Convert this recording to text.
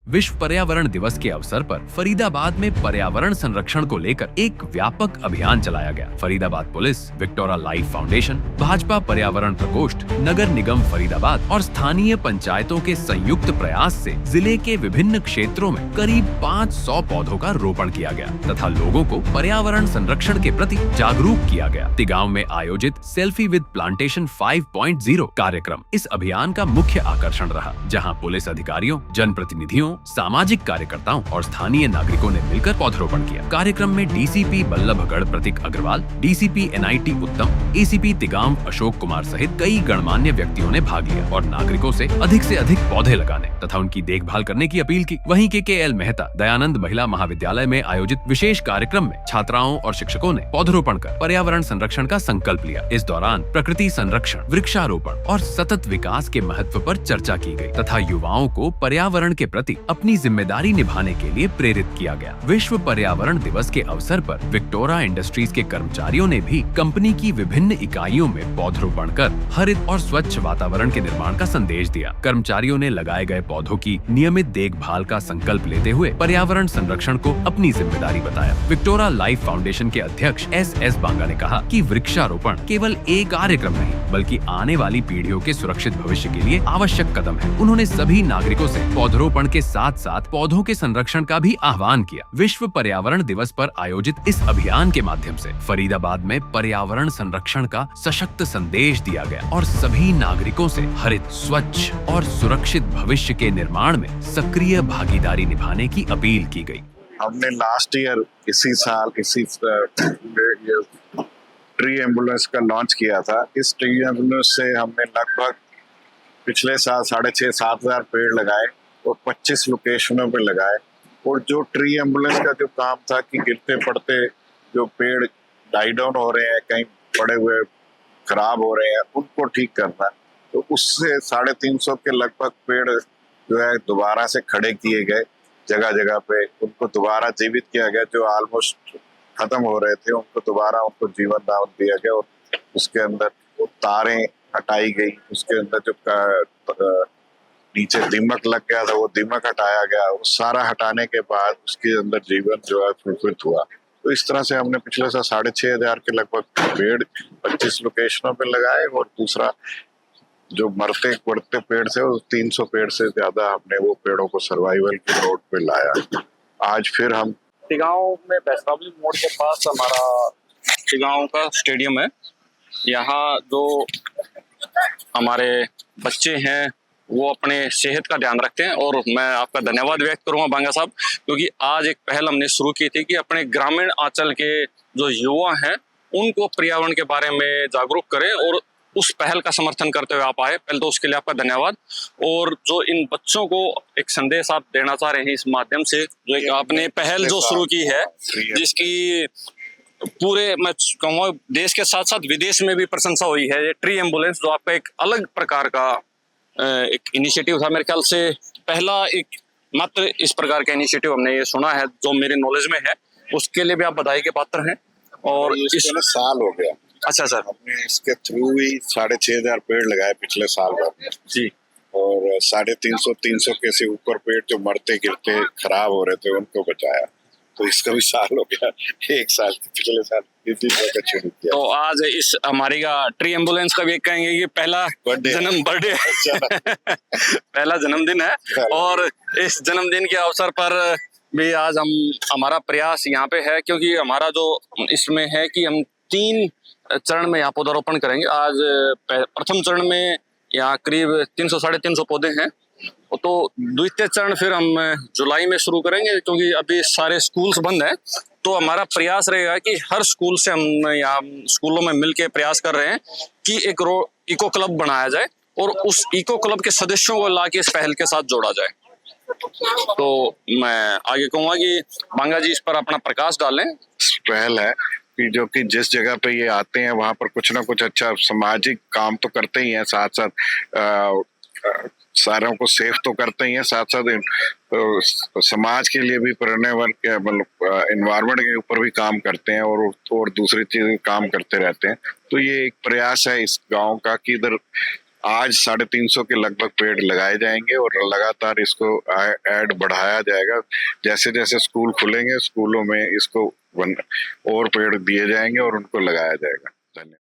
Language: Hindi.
विश्व पर्यावरण दिवस के अवसर पर फरीदाबाद में पर्यावरण संरक्षण को लेकर एक व्यापक अभियान चलाया गया। Faridabad police, Victora life foundation, Bhajpa पर्यावरण प्रकोष्ठ, नगर निगम फरीदाबाद और स्थानीय पंचायतों के संयुक्त प्रयास से जिले के विभिन्न क्षेत्रों में करीब 500 पौधों का रोपण किया गया तथा लोगों को पर्यावरण संरक्षण के प्रति जागरूक किया गया। तिगांव में आयोजित सेल्फी विद प्लांटेशन 5.0 कार्यक्रम इस अभियान का मुख्य आकर्षण रहा, जहां पुलिस अधिकारियों, जनप्रतिनिधियों, सामाजिक कार्यकर्ताओं और स्थानीय नागरिकों ने मिलकर पौधरोपण किया। कार्यक्रम में डीसीपी बल्लभगढ़ प्रतीक अग्रवाल, डीसीपी एनआईटी उत्तम, एसीपी तिगांव अशोक कुमार सहित कई गणमान्य व्यक्तियों ने भाग लिया और नागरिकों से अधिक पौधे लगाने तथा उनकी देखभाल करने की अपील की। वहीं केकेएल मेहता दयानंद महिला महाविद्यालय में आयोजित विशेष कार्यक्रम में छात्राओं और शिक्षकों ने पौधरोपण कर पर्यावरण संरक्षण का संकल्प लिया। इस दौरान प्रकृति संरक्षण, वृक्षारोपण और सतत विकास के महत्व पर चर्चा की गई तथा युवाओं को पर्यावरण के प्रति अपनी जिम्मेदारी निभाने के लिए प्रेरित किया गया। विश्व पर्यावरण दिवस के अवसर पर विक्टोरा इंडस्ट्रीज के कर्मचारियों ने भी कंपनी की विभिन्न इकाइयों में पौधरोपण कर हरित और स्वच्छ वातावरण के निर्माण का संदेश दिया। कर्मचारियों ने लगाए गए पौधों की नियमित देखभाल का संकल्प लेते हुए पर्यावरण संरक्षण को अपनी जिम्मेदारी बताया। विक्टोरा लाइफ फाउंडेशन के अध्यक्ष एस बांगा ने कहा कि वृक्षारोपण केवल एक कार्यक्रम नहीं बल्कि आने वाली पीढ़ियों के सुरक्षित भविष्य के लिए आवश्यक कदम है। उन्होंने सभी नागरिकों से पौधरोपण के साथ साथ पौधों के संरक्षण का भी आह्वान किया। विश्व पर्यावरण दिवस पर आयोजित इस अभियान के माध्यम से फरीदाबाद में पर्यावरण संरक्षण का सशक्त संदेश दिया गया और सभी नागरिकों से हरित, स्वच्छ और सुरक्षित भविष्य के निर्माण में सक्रिय भागीदारी निभाने की अपील की गई। हमने लास्ट ईयर इसी साल ट्री एम्बुलेंस का लॉन्च किया था। इस ट्री एम्बुलेंस से हमने लगभग पिछले साल 6,500-7 हजार पेड़ लगाए और 25 लोकेशनों पे लगाए। और जो ट्री एम्बुलेंस का जो काम था कि गिरते पड़ते जो पेड़ डाई डाउन हो रहे हैं, कहीं पड़े हुए खराब हो रहे हैं, उनको ठीक करना, तो उससे 350 के लगभग पेड़ जो है दोबारा से खड़े किए गए। जगह जगह पे उनको दोबारा जीवित किया गया। जो ऑलमोस्ट खत्म हो रहे थे उनको दोबारा उनको जीवन दान दिया गया और उसके अंदर तारें हटाई गई। उसके अंदर जो नीचे दीमक लग गया था वो दीमक हटाया गया। वो सारा हटाने के बाद उसके अंदर जीवन जो है फुलफिल हुआ। तो इस तरह से हमने पिछले साल 6,500 के लगभग पेड़ 25 लोकेशनों पे लगाए और दूसरा जो मरते बढ़ते पेड़ थे वो 300 पेड़ से ज्यादा हमने वो पेड़ों को सर्वाइवल के रोड पे लाया। आज फिर हम तिगांव में बैसकाबली मोड़ के पास हमारा तिगांव का स्टेडियम है। यहाँ जो हमारे बच्चे हैं वो अपने सेहत का ध्यान रखते हैं और मैं आपका धन्यवाद व्यक्त करूंगा बांगा साहब, क्योंकि आज एक पहल हमने शुरू की थी कि अपने ग्रामीण अंचल के जो युवा हैं उनको पर्यावरण के बारे में जागरूक करें और उस पहल का समर्थन करते हुए आप आए। पहले तो उसके लिए आपका धन्यवाद। और जो इन बच्चों को एक संदेश आप देना चाह रहे हैं इस माध्यम से, जो एक आपने पहल जो शुरू की है जिसकी पूरे मैं कहूँगा देश के साथ साथ विदेश में भी प्रशंसा हुई है, ये ट्री एम्बुलेंस जो आपका एक अलग प्रकार का एक इनिशिएटिव था। मेरे ख्याल से पहला एक मात्र इस प्रकार का इनिशिएटिव हमने ये सुना है जो मेरे नॉलेज में है। उसके लिए भी आप बधाई के पात्र हैं। और इस साल हो गया। अच्छा सर, हमने इसके थ्रू ही 6,500 पेड़ लगाए पिछले साल भर जी। और 350 के से ऊपर पेड़ जो मरते गिरते खराब हो रहे थे उनको बचाया। तो इसका भी साल हो गया, एक साल पिछले साल शुरू किया। तो आज इस हमारी का ट्री एम्बुलेंस का भी कहेंगे कि पहला बर्थडे पहला जन्मदिन है और इस जन्मदिन के अवसर पर भी आज हमारा प्रयास यहाँ पे है, क्योंकि हमारा जो इसमें है कि हम 3 चरण में यहाँ पौधारोपण करेंगे। आज प्रथम चरण में यहाँ करीब 300-350 पौधे हैं। तो द्वितीय चरण फिर हम जुलाई में शुरू करेंगे, क्योंकि अभी सारे स्कूल्स बंद हैं। तो हमारा प्रयास रहेगा कि हर स्कूल से हम यहाँ स्कूलों में मिलके प्रयास कर रहे हैं कि एक इको क्लब बनाया जाए और उस इको क्लब के सदस्यों को ला के इस पहल के साथ जोड़ा जाए। तो मैं आगे कहूँगा कि बांगा जी इस पर अपना प्रकाश डालें। पहल है कि जो कि जिस जगह पे ये आते हैं वहां पर कुछ ना कुछ अच्छा सामाजिक काम तो करते ही हैं, साथ साथ सारों को सेफ तो करते ही हैं, साथ साथ समाज के लिए भी पर्यावरण के मतलब एनवायरनमेंट के ऊपर भी काम करते हैं और दूसरी चीजें काम करते रहते हैं। तो ये एक प्रयास है इस गांव का कि इधर आज 350 के लगभग पेड़ लगाए जाएंगे और लगातार इसको ऐड बढ़ाया जाएगा। जैसे जैसे स्कूल खुलेंगे, स्कूलों में इसको और पेड़ दिए जाएंगे और उनको लगाया जाएगा। धन्यवाद।